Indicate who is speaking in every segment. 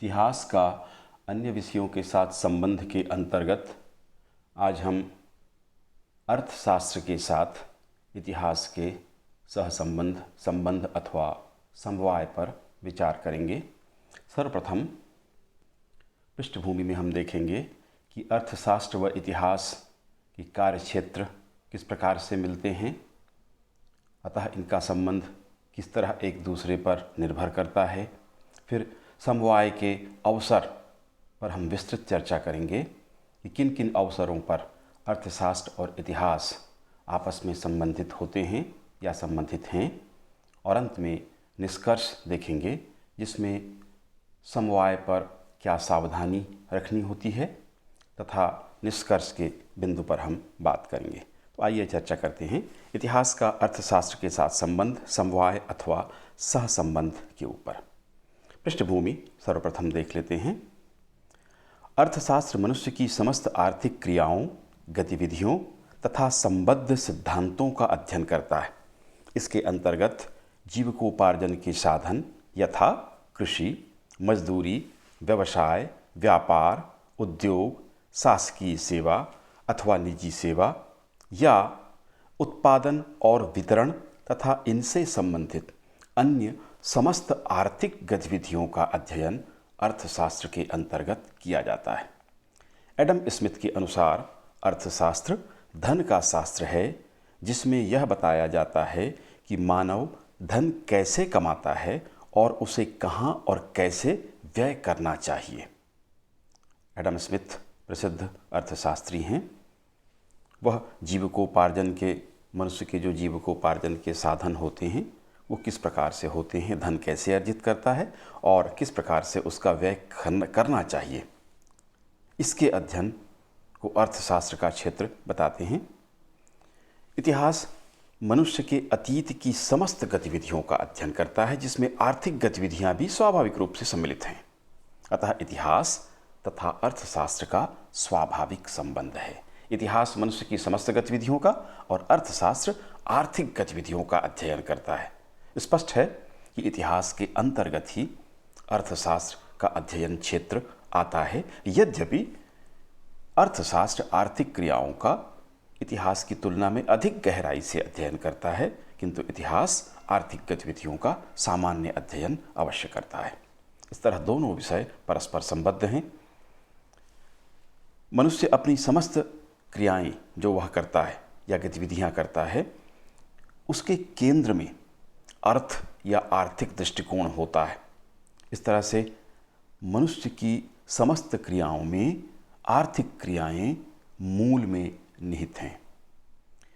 Speaker 1: इतिहास का अन्य विषयों के साथ संबंध के अंतर्गत आज हम अर्थशास्त्र के साथ इतिहास के सहसंबंध, संबंध अथवा समवाय पर विचार करेंगे। सर्वप्रथम पृष्ठभूमि में हम देखेंगे कि अर्थशास्त्र व इतिहास की कार्यक्षेत्र किस प्रकार से मिलते हैं, अतः इनका संबंध किस तरह एक दूसरे पर निर्भर करता है। फिर समवाय के अवसर पर हम विस्तृत चर्चा करेंगे कि किन किन अवसरों पर अर्थशास्त्र और इतिहास आपस में संबंधित होते हैं या संबंधित हैं, और अंत में निष्कर्ष देखेंगे जिसमें समवाय पर क्या सावधानी रखनी होती है तथा निष्कर्ष के बिंदु पर हम बात करेंगे। तो आइए चर्चा करते हैं इतिहास का अर्थशास्त्र के साथ संबंध, समवाय अथवा सहसंबंध के ऊपर। पृष्ठभूमि सर्वप्रथम देख लेते हैं। अर्थशास्त्र मनुष्य की समस्त आर्थिक क्रियाओं, गतिविधियों तथा संबद्ध सिद्धांतों का अध्ययन करता है। इसके अंतर्गत जीविकोपार्जन के साधन यथा कृषि, मजदूरी, व्यवसाय, व्यापार, उद्योग, शासकीय सेवा अथवा निजी सेवा या उत्पादन और वितरण तथा इनसे संबंधित अन्य समस्त आर्थिक गतिविधियों का अध्ययन अर्थशास्त्र के अंतर्गत किया जाता है। एडम स्मिथ के अनुसार अर्थशास्त्र धन का शास्त्र है, जिसमें यह बताया जाता है कि मानव धन कैसे कमाता है और उसे कहाँ और कैसे व्यय करना चाहिए। एडम स्मिथ प्रसिद्ध अर्थशास्त्री हैं। वह जीविकोपार्जन के मनुष्य के जो जीविकोपार्जन के साधन होते हैं वो किस प्रकार से होते हैं, धन कैसे अर्जित करता है और किस प्रकार से उसका व्यय करना चाहिए, इसके अध्ययन को अर्थशास्त्र का क्षेत्र बताते हैं। इतिहास मनुष्य के अतीत की समस्त गतिविधियों का अध्ययन करता है, जिसमें आर्थिक गतिविधियां भी स्वाभाविक रूप से सम्मिलित हैं। अतः इतिहास तथा अर्थशास्त्र का स्वाभाविक संबंध है। इतिहास मनुष्य की समस्त गतिविधियों का और अर्थशास्त्र आर्थिक गतिविधियों का अध्ययन करता है। स्पष्ट है कि इतिहास के अंतर्गत ही अर्थशास्त्र का अध्ययन क्षेत्र आता है। यद्यपि अर्थशास्त्र आर्थिक क्रियाओं का इतिहास की तुलना में अधिक गहराई से अध्ययन करता है, किंतु इतिहास आर्थिक गतिविधियों का सामान्य अध्ययन अवश्य करता है। इस तरह दोनों विषय परस्पर संबद्ध हैं। मनुष्य अपनी समस्त क्रियाएं जो वह करता है या गतिविधियां करता है, उसके केंद्र में अर्थ या आर्थिक दृष्टिकोण होता है। इस तरह से मनुष्य की समस्त क्रियाओं में आर्थिक क्रियाएं मूल में निहित हैं।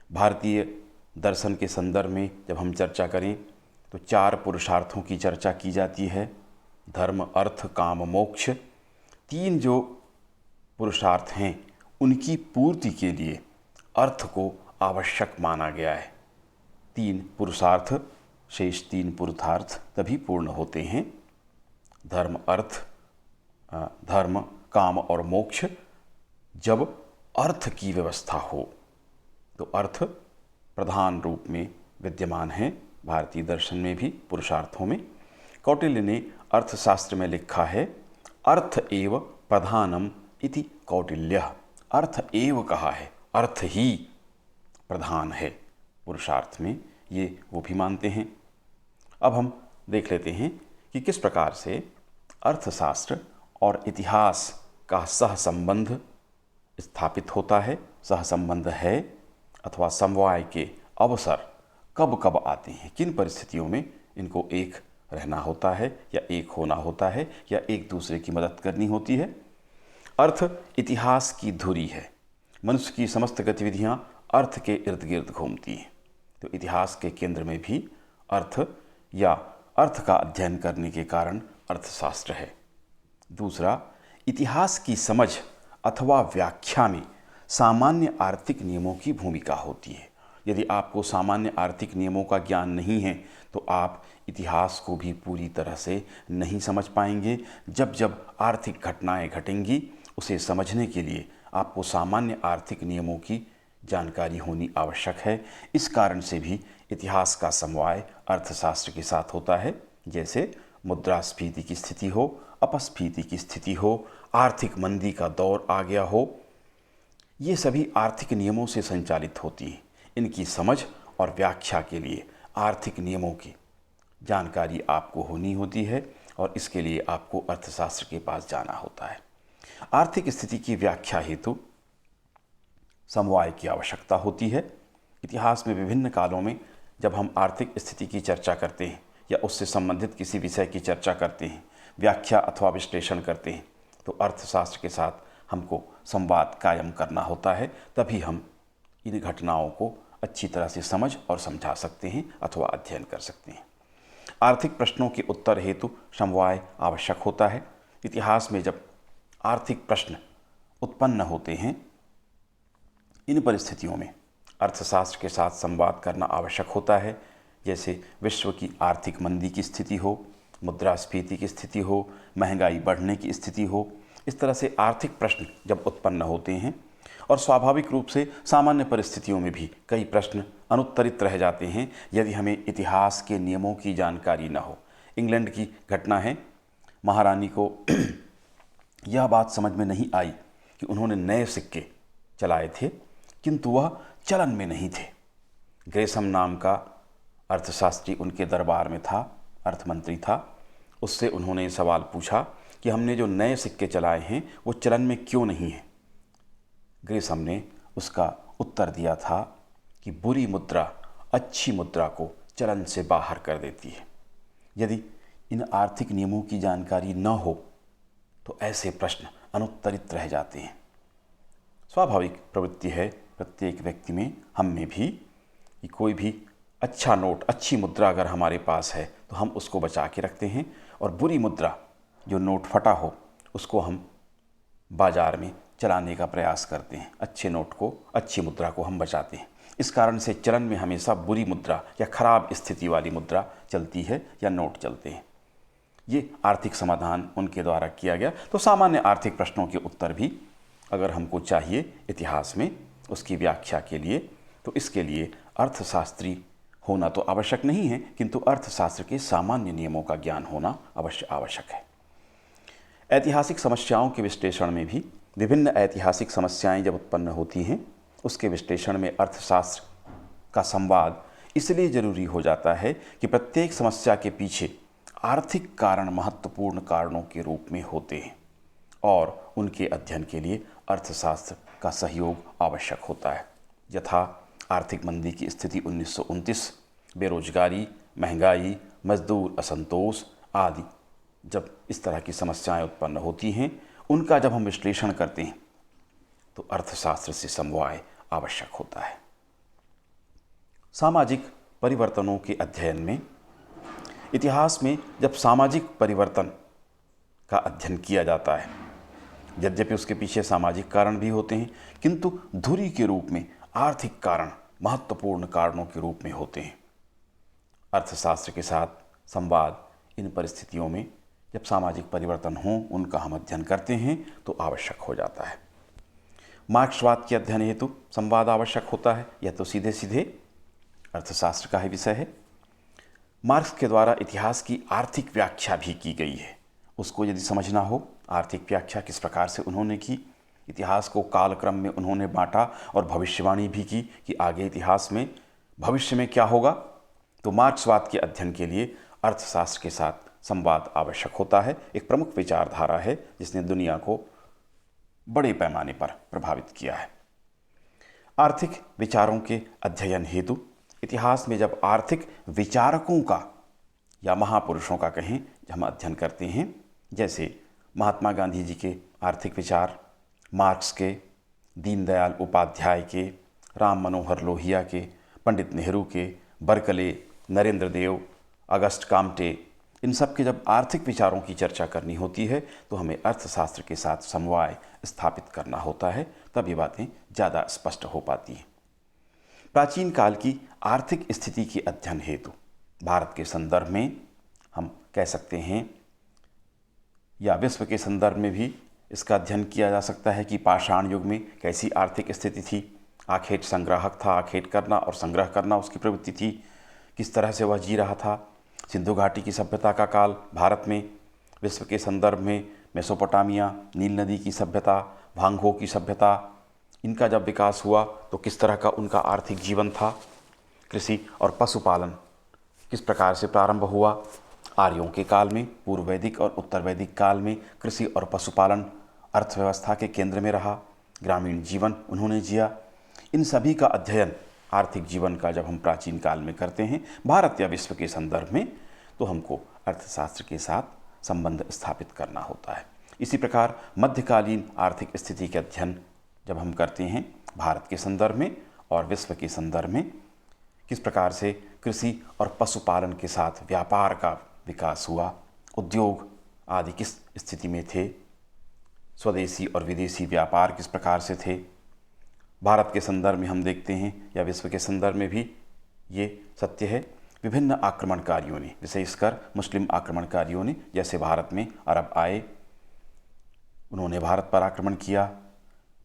Speaker 1: भारतीय दर्शन के संदर्भ में जब हम चर्चा करें तो 4 पुरुषार्थों की चर्चा की जाती है। धर्म, अर्थ, काम, मोक्ष। 3 जो पुरुषार्थ हैं उनकी पूर्ति के लिए अर्थ को आवश्यक माना गया है। 3 पुरुषार्थ, शेष 3 पुरुषार्थ तभी पूर्ण होते हैं। धर्म, काम और मोक्ष जब अर्थ की व्यवस्था हो, तो अर्थ प्रधान रूप में विद्यमान है भारतीय दर्शन में भी, पुरुषार्थों में। कौटिल्य ने अर्थशास्त्र में लिखा है, अर्थ एव प्रधानम इति कौटिल्यः। अर्थ एव कहा है, अर्थ ही प्रधान है पुरुषार्थ में, ये वो भी मानते हैं। अब हम देख लेते हैं कि किस प्रकार से अर्थशास्त्र और इतिहास का सहसंबंध स्थापित होता है। सहसंबंध है अथवा समवाय के अवसर कब कब आते हैं, किन परिस्थितियों में इनको एक रहना होता है या एक होना होता है या एक दूसरे की मदद करनी होती है। अर्थ इतिहास की धुरी है। मनुष्य की समस्त गतिविधियां अर्थ के इर्द गिर्द घूमती हैं, तो इतिहास के केंद्र में भी अर्थ या अर्थ का अध्ययन करने के कारण अर्थशास्त्र है। दूसरा, इतिहास की समझ अथवा व्याख्या में सामान्य आर्थिक नियमों की भूमिका होती है। यदि आपको सामान्य आर्थिक नियमों का ज्ञान नहीं है तो आप इतिहास को भी पूरी तरह से नहीं समझ पाएंगे। जब जब आर्थिक घटनाएं घटेंगी, उसे समझने के लिए आपको सामान्य आर्थिक नियमों की जानकारी होनी आवश्यक है। इस कारण से भी इतिहास का समवाय अर्थशास्त्र के साथ होता है। जैसे मुद्रास्फीति की स्थिति हो, अपस्फीति की स्थिति हो, आर्थिक मंदी का दौर आ गया हो, ये सभी आर्थिक नियमों से संचालित होती हैं। इनकी समझ और व्याख्या के लिए आर्थिक नियमों की जानकारी आपको होनी होती है और इसके लिए आपको अर्थशास्त्र के पास जाना होता है। आर्थिक स्थिति की व्याख्या हेतु समवाय की आवश्यकता होती है। इतिहास में विभिन्न कालों में जब हम आर्थिक स्थिति की चर्चा करते हैं या उससे संबंधित किसी विषय की चर्चा करते हैं, व्याख्या अथवा विश्लेषण करते हैं, तो अर्थशास्त्र के साथ हमको संवाद कायम करना होता है, तभी हम इन घटनाओं को अच्छी तरह से समझ और समझा सकते हैं अथवा अध्ययन कर सकते हैं। आर्थिक प्रश्नों के उत्तर हेतु समवाय आवश्यक होता है। इतिहास में जब आर्थिक प्रश्न उत्पन्न होते हैं, इन परिस्थितियों में अर्थशास्त्र के साथ संवाद करना आवश्यक होता है। जैसे विश्व की आर्थिक मंदी की स्थिति हो, मुद्रास्फीति की स्थिति हो, महंगाई बढ़ने की स्थिति हो, इस तरह से आर्थिक प्रश्न जब उत्पन्न होते हैं और स्वाभाविक रूप से सामान्य परिस्थितियों में भी कई प्रश्न अनुत्तरित रह जाते हैं यदि हमें इतिहास के नियमों की जानकारी न हो। इंग्लैंड की घटना है, महारानी को यह बात समझ में नहीं आई कि उन्होंने नए सिक्के चलाए थे किंतु वह चलन में नहीं थे। ग्रेसम नाम का अर्थशास्त्री उनके दरबार में था, अर्थमंत्री था। उससे उन्होंने सवाल पूछा कि हमने जो नए सिक्के चलाए हैं वो चलन में क्यों नहीं है। ग्रेसम ने उसका उत्तर दिया था कि बुरी मुद्रा अच्छी मुद्रा को चलन से बाहर कर देती है। यदि इन आर्थिक नियमों की जानकारी न हो तो ऐसे प्रश्न अनुत्तरित रह जाते हैं। स्वाभाविक प्रवृत्ति है प्रत्येक व्यक्ति में, हम में भी, कि कोई भी अच्छा नोट, अच्छी मुद्रा अगर हमारे पास है तो हम उसको बचा के रखते हैं और बुरी मुद्रा, जो नोट फटा हो, उसको हम बाजार में चलाने का प्रयास करते हैं। अच्छे नोट को, अच्छी मुद्रा को हम बचाते हैं। इस कारण से चलन में हमेशा बुरी मुद्रा या खराब स्थिति वाली मुद्रा चलती है या नोट चलते हैं। ये आर्थिक समाधान उनके द्वारा किया गया। तो सामान्य आर्थिक प्रश्नों के उत्तर भी अगर हमको चाहिए इतिहास में उसकी व्याख्या के लिए, तो इसके लिए अर्थशास्त्री होना तो आवश्यक नहीं है, किंतु अर्थशास्त्र के सामान्य नियमों का ज्ञान होना अवश्य आवश्यक है। ऐतिहासिक समस्याओं के विश्लेषण में भी विभिन्न ऐतिहासिक समस्याएं जब उत्पन्न होती हैं, उसके विश्लेषण में अर्थशास्त्र का संवाद इसलिए जरूरी हो जाता है कि प्रत्येक समस्या के पीछे आर्थिक कारण महत्वपूर्ण कारणों के रूप में होते हैं और उनके अध्ययन के लिए अर्थशास्त्र का सहयोग आवश्यक होता है। यथा आर्थिक मंदी की स्थिति 1929, बेरोजगारी, महंगाई, मजदूर असंतोष आदि, जब इस तरह की समस्याएं उत्पन्न होती हैं, उनका जब हम विश्लेषण करते हैं तो अर्थशास्त्र से समवाय आवश्यक होता है। सामाजिक परिवर्तनों के अध्ययन में, इतिहास में जब सामाजिक परिवर्तन का अध्ययन किया जाता है, यद्यपि उसके पीछे सामाजिक कारण भी होते हैं, किंतु धुरी के रूप में आर्थिक कारण महत्वपूर्ण कारणों के रूप में होते हैं। अर्थशास्त्र के साथ संवाद इन परिस्थितियों में जब सामाजिक परिवर्तन हों, उनका हम अध्ययन करते हैं तो आवश्यक हो जाता है। मार्क्सवाद के अध्ययन हेतु संवाद आवश्यक होता है। यह तो सीधे सीधे अर्थशास्त्र का ही विषय है। मार्क्स के द्वारा इतिहास की आर्थिक व्याख्या भी की गई है। उसको यदि समझना हो, आर्थिक व्याख्या किस प्रकार से उन्होंने की, इतिहास को कालक्रम में उन्होंने बांटा और भविष्यवाणी भी की कि आगे इतिहास में भविष्य में क्या होगा, तो मार्क्सवाद के अध्ययन के लिए अर्थशास्त्र के साथ संवाद आवश्यक होता है। एक प्रमुख विचारधारा है जिसने दुनिया को बड़े पैमाने पर प्रभावित किया है। आर्थिक विचारों के अध्ययन हेतु इतिहास में जब आर्थिक विचारकों का या महापुरुषों का कहें हम अध्ययन करते हैं, जैसे महात्मा गांधी जी के आर्थिक विचार, मार्क्स के, दीनदयाल उपाध्याय के, राम मनोहर लोहिया के, पंडित नेहरू के, बर्कले, नरेंद्र देव, अगस्ट काम्टे, इन सब के जब आर्थिक विचारों की चर्चा करनी होती है तो हमें अर्थशास्त्र के साथ समवाय स्थापित करना होता है, तब ये बातें ज़्यादा स्पष्ट हो पाती हैं। प्राचीन काल की आर्थिक स्थिति के अध्ययन हेतु भारत के संदर्भ में हम कह सकते हैं, या विश्व के संदर्भ में भी इसका अध्ययन किया जा सकता है कि पाषाण युग में कैसी आर्थिक स्थिति थी। आखेट संग्राहक था, आखेट करना और संग्रह करना उसकी प्रवृत्ति थी, किस तरह से वह जी रहा था। सिंधु घाटी की सभ्यता का काल भारत में, विश्व के संदर्भ में मेसोपोटामिया, नील नदी की सभ्यता, भांगो की सभ्यता, इनका जब विकास हुआ तो किस तरह का उनका आर्थिक जीवन था। कृषि और पशुपालन किस प्रकार से प्रारंभ हुआ। आर्यों के काल में, पूर्व वैदिक और उत्तर वैदिक काल में कृषि और पशुपालन अर्थव्यवस्था के केंद्र में रहा। ग्रामीण जीवन उन्होंने जिया। इन सभी का अध्ययन आर्थिक जीवन का जब हम प्राचीन काल में करते हैं भारत या विश्व के संदर्भ में, तो हमको अर्थशास्त्र के साथ संबंध स्थापित करना होता है। इसी प्रकार मध्यकालीन आर्थिक स्थिति के अध्ययन जब हम करते हैं भारत के संदर्भ में और विश्व के संदर्भ में, किस प्रकार से कृषि और पशुपालन के साथ व्यापार का विकास हुआ, उद्योग आदि किस स्थिति में थे, स्वदेशी और विदेशी व्यापार किस प्रकार से थे। भारत के संदर्भ में हम देखते हैं या विश्व के संदर्भ में भी ये सत्य है, विभिन्न आक्रमणकारियों ने, विशेषकर मुस्लिम आक्रमणकारियों ने, जैसे भारत में अरब आए, उन्होंने भारत पर आक्रमण किया।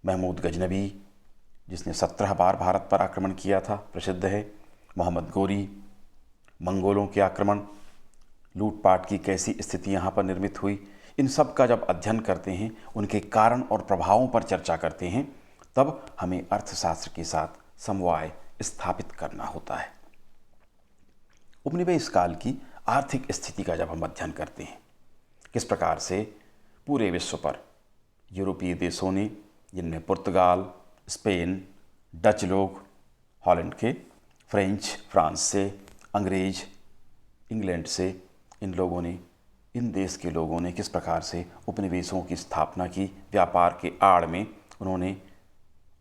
Speaker 1: महमूद गजनबी जिसने 17 बार भारत पर आक्रमण किया था, प्रसिद्ध है। मोहम्मद गोरी, मंगोलों के आक्रमण, लूटपाट की कैसी स्थिति यहाँ पर निर्मित हुई, इन सब का जब अध्ययन करते हैं, उनके कारण और प्रभावों पर चर्चा करते हैं, तब हमें अर्थशास्त्र के साथ समवाय स्थापित करना होता है। उपनिवेश काल की आर्थिक स्थिति का जब हम अध्ययन करते हैं, किस प्रकार से पूरे विश्व पर यूरोपीय देशों ने, जिनमें पुर्तगाल, स्पेन, डच लोग, हॉलैंड के, फ्रेंच, फ्रांस से, अंग्रेज, इंग्लैंड से, इन लोगों ने, इन देश के लोगों ने किस प्रकार से उपनिवेशों की स्थापना की। व्यापार के आड़ में उन्होंने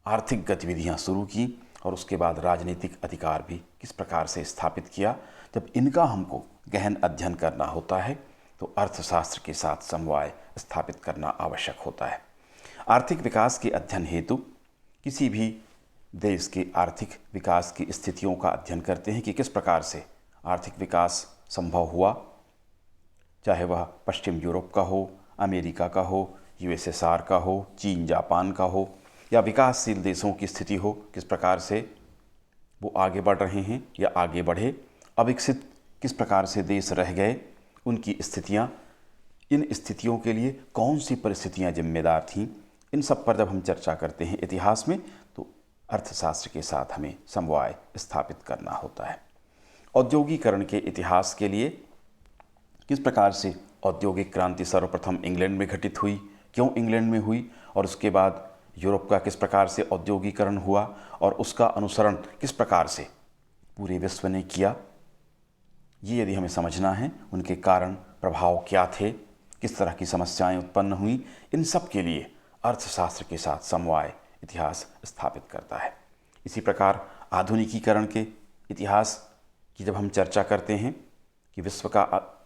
Speaker 1: आर्थिक गतिविधियां शुरू की और उसके बाद राजनीतिक अधिकार भी किस प्रकार से स्थापित किया। जब इनका हमको गहन अध्ययन करना होता है तो अर्थशास्त्र के साथ समवाय स्थापित करना आवश्यक होता है। आर्थिक विकास के अध्ययन हेतु किसी भी देश के आर्थिक विकास की स्थितियों का अध्ययन करते हैं कि किस प्रकार से आर्थिक विकास संभव हुआ, चाहे वह पश्चिम यूरोप का हो, अमेरिका का हो, यूएसएसआर का हो, चीन जापान का हो, या विकासशील देशों की स्थिति हो, किस प्रकार से वो आगे बढ़ रहे हैं या आगे बढ़े, अविकसित किस प्रकार से देश रह गए, उनकी स्थितियाँ, इन स्थितियों के लिए कौन सी परिस्थितियाँ जिम्मेदार थीं, इन सब पर जब हम चर्चा करते हैं इतिहास में, तो अर्थशास्त्र के साथ हमें समवाय स्थापित करना होता है। औद्योगिकरण के इतिहास के लिए किस प्रकार से औद्योगिक क्रांति सर्वप्रथम इंग्लैंड में घटित हुई, क्यों इंग्लैंड में हुई, और उसके बाद यूरोप का किस प्रकार से औद्योगिकरण हुआ और उसका अनुसरण किस प्रकार से पूरे विश्व ने किया, ये यदि हमें समझना है, उनके कारण प्रभाव क्या थे, किस तरह की समस्याएं उत्पन्न हुई, इन सब के लिए अर्थशास्त्र के साथ समवाय इतिहास स्थापित करता है। इसी प्रकार आधुनिकीकरण के इतिहास की जब हम चर्चा करते हैं कि विश्व का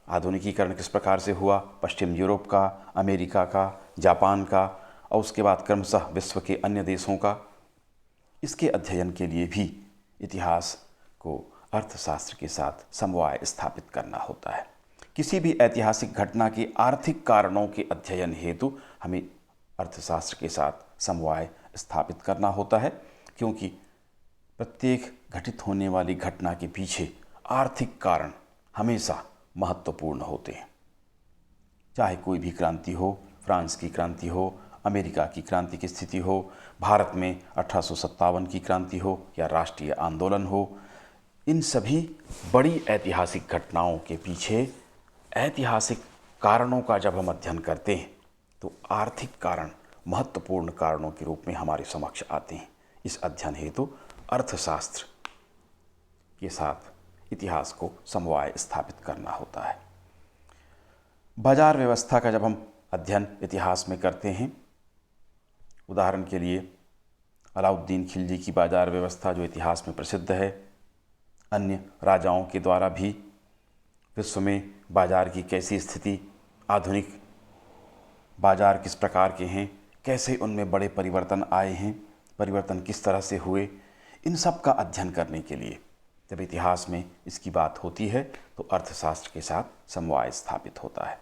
Speaker 1: आधुनिकीकरण किस प्रकार से हुआ, पश्चिम यूरोप का, अमेरिका का, जापान का, और उसके बाद क्रमशः विश्व के अन्य देशों का, इसके अध्ययन के लिए भी इतिहास को अर्थशास्त्र के साथ समवाय स्थापित करना होता है। किसी भी ऐतिहासिक घटना के आर्थिक कारणों के अध्ययन हेतु हमें अर्थशास्त्र के साथ समवाय स्थापित करना होता है, क्योंकि प्रत्येक घटित होने वाली घटना के पीछे आर्थिक कारण हमेशा महत्वपूर्ण होते हैं। चाहे कोई भी क्रांति हो, फ्रांस की क्रांति हो, अमेरिका की क्रांति की स्थिति हो, भारत में 1857 की क्रांति हो या राष्ट्रीय आंदोलन हो, इन सभी बड़ी ऐतिहासिक घटनाओं के पीछे ऐतिहासिक कारणों का जब हम अध्ययन करते हैं तो आर्थिक कारण महत्वपूर्ण कारणों के रूप में हमारे समक्ष आते हैं। इस अध्ययन हेतु अर्थशास्त्र के साथ इतिहास को समवाय स्थापित करना होता है। बाजार व्यवस्था का जब हम अध्ययन इतिहास में करते हैं, उदाहरण के लिए अलाउद्दीन खिलजी की बाजार व्यवस्था जो इतिहास में प्रसिद्ध है, अन्य राजाओं के द्वारा भी विश्व में बाजार की कैसी स्थिति, आधुनिक बाजार किस प्रकार के हैं, कैसे उनमें बड़े परिवर्तन आए हैं, परिवर्तन किस तरह से हुए, इन सब का अध्ययन करने के लिए जब इतिहास में इसकी बात होती है तो अर्थशास्त्र के साथ समवाय स्थापित होता है।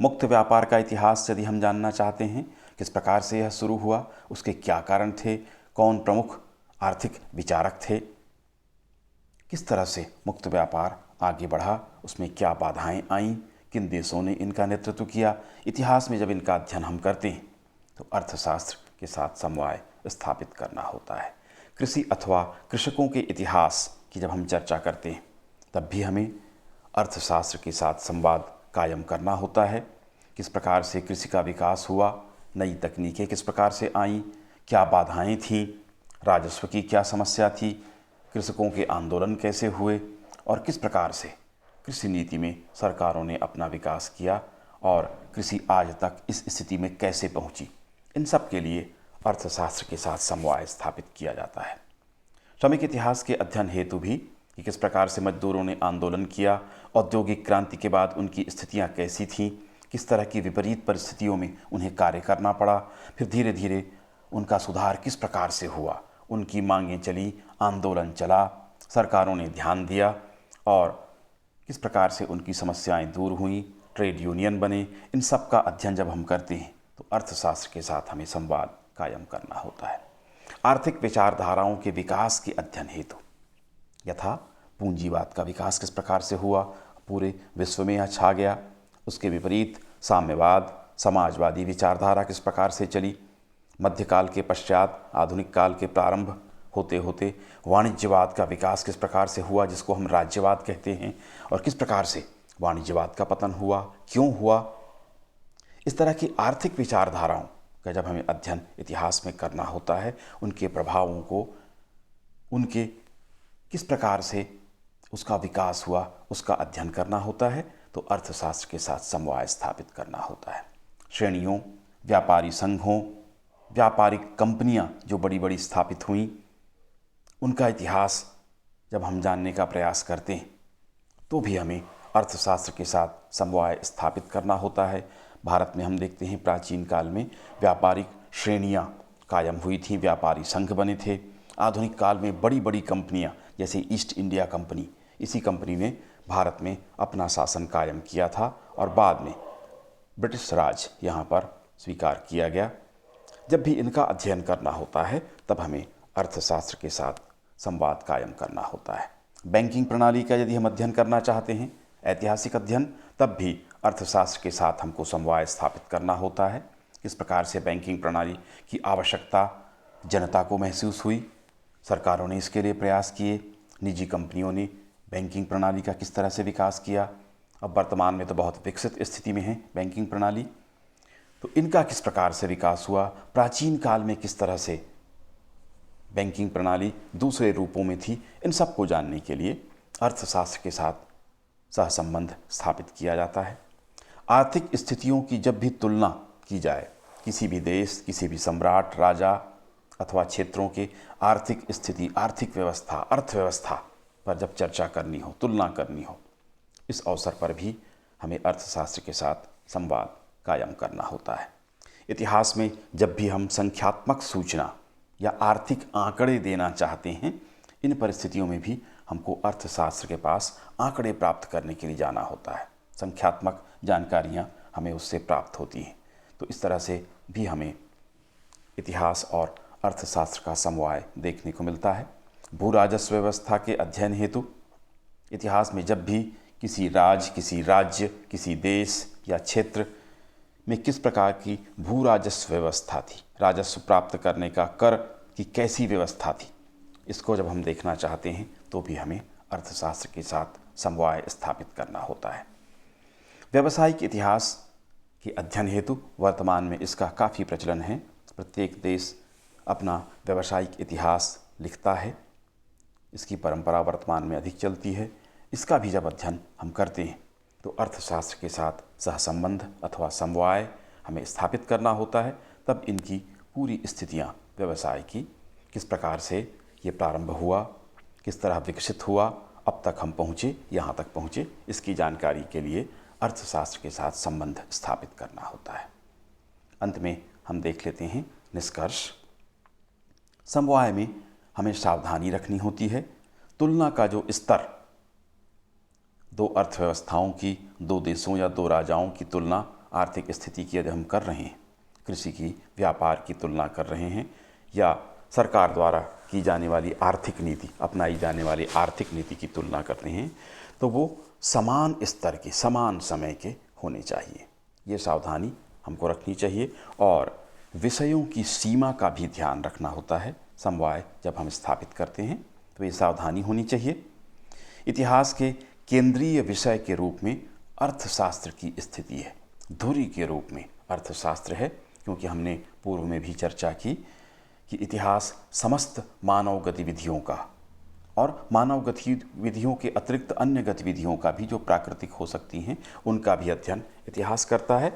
Speaker 1: मुक्त व्यापार का इतिहास यदि हम जानना चाहते हैं, किस प्रकार से यह शुरू हुआ, उसके क्या कारण थे, कौन प्रमुख आर्थिक विचारक थे, किस तरह से मुक्त व्यापार आगे बढ़ा, उसमें क्या बाधाएं आईं, किन देशों ने इनका नेतृत्व किया। इतिहास में जब इनका अध्ययन हम करते हैं तो अर्थशास्त्र के साथ समवाय स्थापित करना होता है। कृषि अथवा कृषकों के इतिहास की जब हम चर्चा करते हैं तब भी हमें अर्थशास्त्र के साथ संवाद कायम करना होता है। किस प्रकार से कृषि का विकास हुआ, नई तकनीकें किस प्रकार से आईं, क्या बाधाएं थीं, राजस्व की क्या समस्या थी, कृषकों के आंदोलन कैसे हुए और किस प्रकार से कृषि नीति में सरकारों ने अपना विकास किया और कृषि आज तक इस स्थिति में कैसे पहुंची। इन सब के लिए अर्थशास्त्र के साथ समवाय स्थापित किया जाता है। श्रमिक इतिहास के अध्ययन हेतु भी कि किस प्रकार से मजदूरों ने आंदोलन किया, औद्योगिक क्रांति के बाद उनकी स्थितियां कैसी थीं, किस तरह की विपरीत परिस्थितियों में उन्हें कार्य करना पड़ा, फिर धीरे धीरे उनका सुधार किस प्रकार से हुआ, उनकी मांगें चली, आंदोलन चला, सरकारों ने ध्यान दिया और किस प्रकार से उनकी समस्याएं दूर हुईं, ट्रेड यूनियन बने। इन सब का अध्ययन जब हम करते हैं तो अर्थशास्त्र के साथ हमें संवाद कायम करना होता है। आर्थिक विचारधाराओं के विकास के अध्ययन हेतु यथा पूंजीवाद का विकास किस प्रकार से हुआ, पूरे विश्व में यह छा गया, उसके विपरीत साम्यवाद, समाजवादी विचारधारा किस प्रकार से चली, मध्यकाल के पश्चात आधुनिक काल के प्रारंभ होते होते वाणिज्यवाद का विकास किस प्रकार से हुआ, जिसको हम राज्यवाद कहते हैं, और किस प्रकार से वाणिज्यवाद का पतन हुआ, क्यों हुआ। इस तरह की आर्थिक विचारधाराओं का जब हमें अध्ययन इतिहास में करना होता है, उनके प्रभावों को, उनके किस प्रकार से उसका विकास हुआ, उसका अध्ययन करना होता है, तो अर्थशास्त्र के साथ समवाय स्थापित करना होता है। श्रेणियों, व्यापारी संघों, व्यापारिक कंपनियां जो बड़ी बड़ी स्थापित हुईं, उनका इतिहास जब हम जानने का प्रयास करते हैं तो भी हमें अर्थशास्त्र के साथ समवाय स्थापित करना होता है। भारत में हम देखते हैं प्राचीन काल में व्यापारिक श्रेणियां कायम हुई थीं, व्यापारी संघ बने थे। आधुनिक काल में बड़ी बड़ी कंपनियां जैसे ईस्ट इंडिया कंपनी, इसी कंपनी ने भारत में अपना शासन कायम किया था और बाद में ब्रिटिश राज यहाँ पर स्वीकार किया गया। जब भी इनका अध्ययन करना होता है तब हमें अर्थशास्त्र के साथ संवाद कायम करना होता है। बैंकिंग प्रणाली का यदि हम अध्ययन करना चाहते हैं, ऐतिहासिक अध्ययन, तब भी अर्थशास्त्र के साथ हमको समवाय स्थापित करना होता है। किस प्रकार से बैंकिंग प्रणाली की आवश्यकता जनता को महसूस हुई, सरकारों ने इसके लिए प्रयास किए, निजी कंपनियों ने बैंकिंग प्रणाली का किस तरह से विकास किया। अब वर्तमान में तो बहुत विकसित स्थिति में है बैंकिंग प्रणाली, तो इनका किस प्रकार से विकास हुआ, प्राचीन काल में किस तरह से बैंकिंग प्रणाली दूसरे रूपों में थी। इन सब को जानने के लिए अर्थशास्त्र के साथ सहसंबंध स्थापित किया जाता है। आर्थिक स्थितियों की जब भी तुलना की जाए, किसी भी देश, किसी भी सम्राट, राजा अथवा क्षेत्रों के आर्थिक स्थिति, आर्थिक व्यवस्था, अर्थव्यवस्था पर जब चर्चा करनी हो, तुलना करनी हो, इस अवसर पर भी हमें अर्थशास्त्र के साथ संवाद कायम करना होता है। इतिहास में जब भी हम संख्यात्मक सूचना या आर्थिक आंकड़े देना चाहते हैं, इन परिस्थितियों में भी हमको अर्थशास्त्र के पास आंकड़े प्राप्त करने के लिए जाना होता है। संख्यात्मक जानकारियाँ हमें उससे प्राप्त होती हैं। तो इस तरह से भी हमें इतिहास और अर्थशास्त्र का समवाय देखने को मिलता है। भू राजस्व व्यवस्था के अध्ययन हेतु इतिहास में जब भी किसी राज्य, किसी देश या क्षेत्र में किस प्रकार की भू राजस्व व्यवस्था थी, राजस्व प्राप्त करने का कर की कैसी व्यवस्था थी, इसको जब हम देखना चाहते हैं तो भी हमें अर्थशास्त्र के साथ समवाय स्थापित करना होता है। व्यावसायिक इतिहास के अध्ययन हेतु वर्तमान में इसका काफ़ी प्रचलन है। प्रत्येक देश अपना व्यावसायिक इतिहास लिखता है, इसकी परंपरा वर्तमान में अधिक चलती है। इसका भी जब अध्ययन हम करते हैं तो अर्थशास्त्र के साथ सहसंबंध अथवा समवाय हमें स्थापित करना होता है। तब इनकी पूरी स्थितियाँ व्यवसाय की किस प्रकार से ये प्रारंभ हुआ, किस तरह विकसित हुआ, अब तक हम पहुँचे, यहाँ तक पहुँचे, इसकी जानकारी के लिए अर्थशास्त्र के साथ संबंध स्थापित करना होता है। अंत में हम देख लेते हैं निष्कर्ष। समवाय में हमें सावधानी रखनी होती है। तुलना का जो स्तर, दो अर्थव्यवस्थाओं की, दो देशों या दो राजाओं की तुलना आर्थिक स्थिति की यदि हम कर रहे हैं, कृषि की, व्यापार की तुलना कर रहे हैं, या सरकार द्वारा की जाने वाली आर्थिक नीति, अपनाई जाने वाली आर्थिक नीति की तुलना करते हैं तो वो समान स्तर के, समान समय के होने चाहिए। ये सावधानी हमको रखनी चाहिए और विषयों की सीमा का भी ध्यान रखना होता है। समवाय जब हम स्थापित करते हैं तो ये सावधानी होनी चाहिए। इतिहास के केंद्रीय विषय के रूप में अर्थशास्त्र की स्थिति है, धुरी के रूप में अर्थशास्त्र है, क्योंकि हमने पूर्व में भी चर्चा की कि इतिहास समस्त मानव गतिविधियों का और मानव गतिविधियों के अतिरिक्त अन्य गतिविधियों का भी जो प्राकृतिक हो सकती हैं उनका भी अध्ययन इतिहास करता है,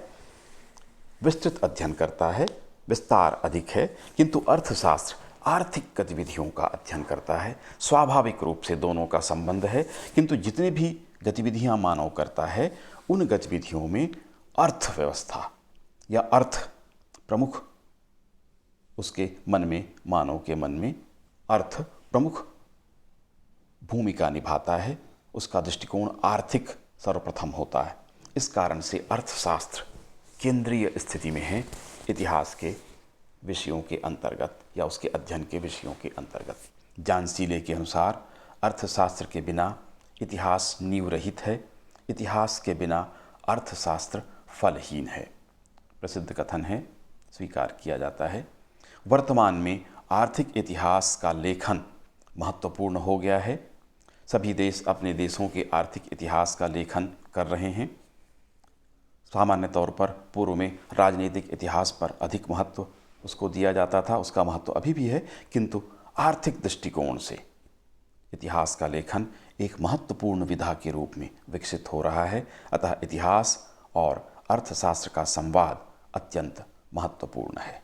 Speaker 1: विस्तृत अध्ययन करता है, विस्तार अधिक है। किंतु अर्थशास्त्र आर्थिक गतिविधियों का अध्ययन करता है। स्वाभाविक रूप से दोनों का संबंध है, किंतु जितने भी गतिविधियां मानव करता है उन गतिविधियों में अर्थव्यवस्था या अर्थ प्रमुख, उसके मन में, मानव के मन में अर्थ प्रमुख भूमिका निभाता है। उसका दृष्टिकोण आर्थिक सर्वप्रथम होता है। इस कारण से अर्थशास्त्र केंद्रीय स्थिति में है इतिहास के विषयों के अंतर्गत या उसके अध्ययन के विषयों के अंतर्गत। जानसीले के अनुसार अर्थशास्त्र के बिना इतिहास नींव रहित है, इतिहास के बिना अर्थशास्त्र फलहीन है। प्रसिद्ध कथन है, स्वीकार किया जाता है। वर्तमान में आर्थिक इतिहास का लेखन महत्वपूर्ण हो गया है। सभी देश अपने देशों के आर्थिक इतिहास का लेखन कर रहे हैं। सामान्य तौर पर पूर्व में राजनीतिक इतिहास पर अधिक महत्व उसको दिया जाता था, उसका महत्व अभी भी है, किंतु आर्थिक दृष्टिकोण से इतिहास का लेखन एक महत्वपूर्ण विधा के रूप में विकसित हो रहा है। अतः इतिहास और अर्थशास्त्र का संवाद अत्यंत महत्वपूर्ण है।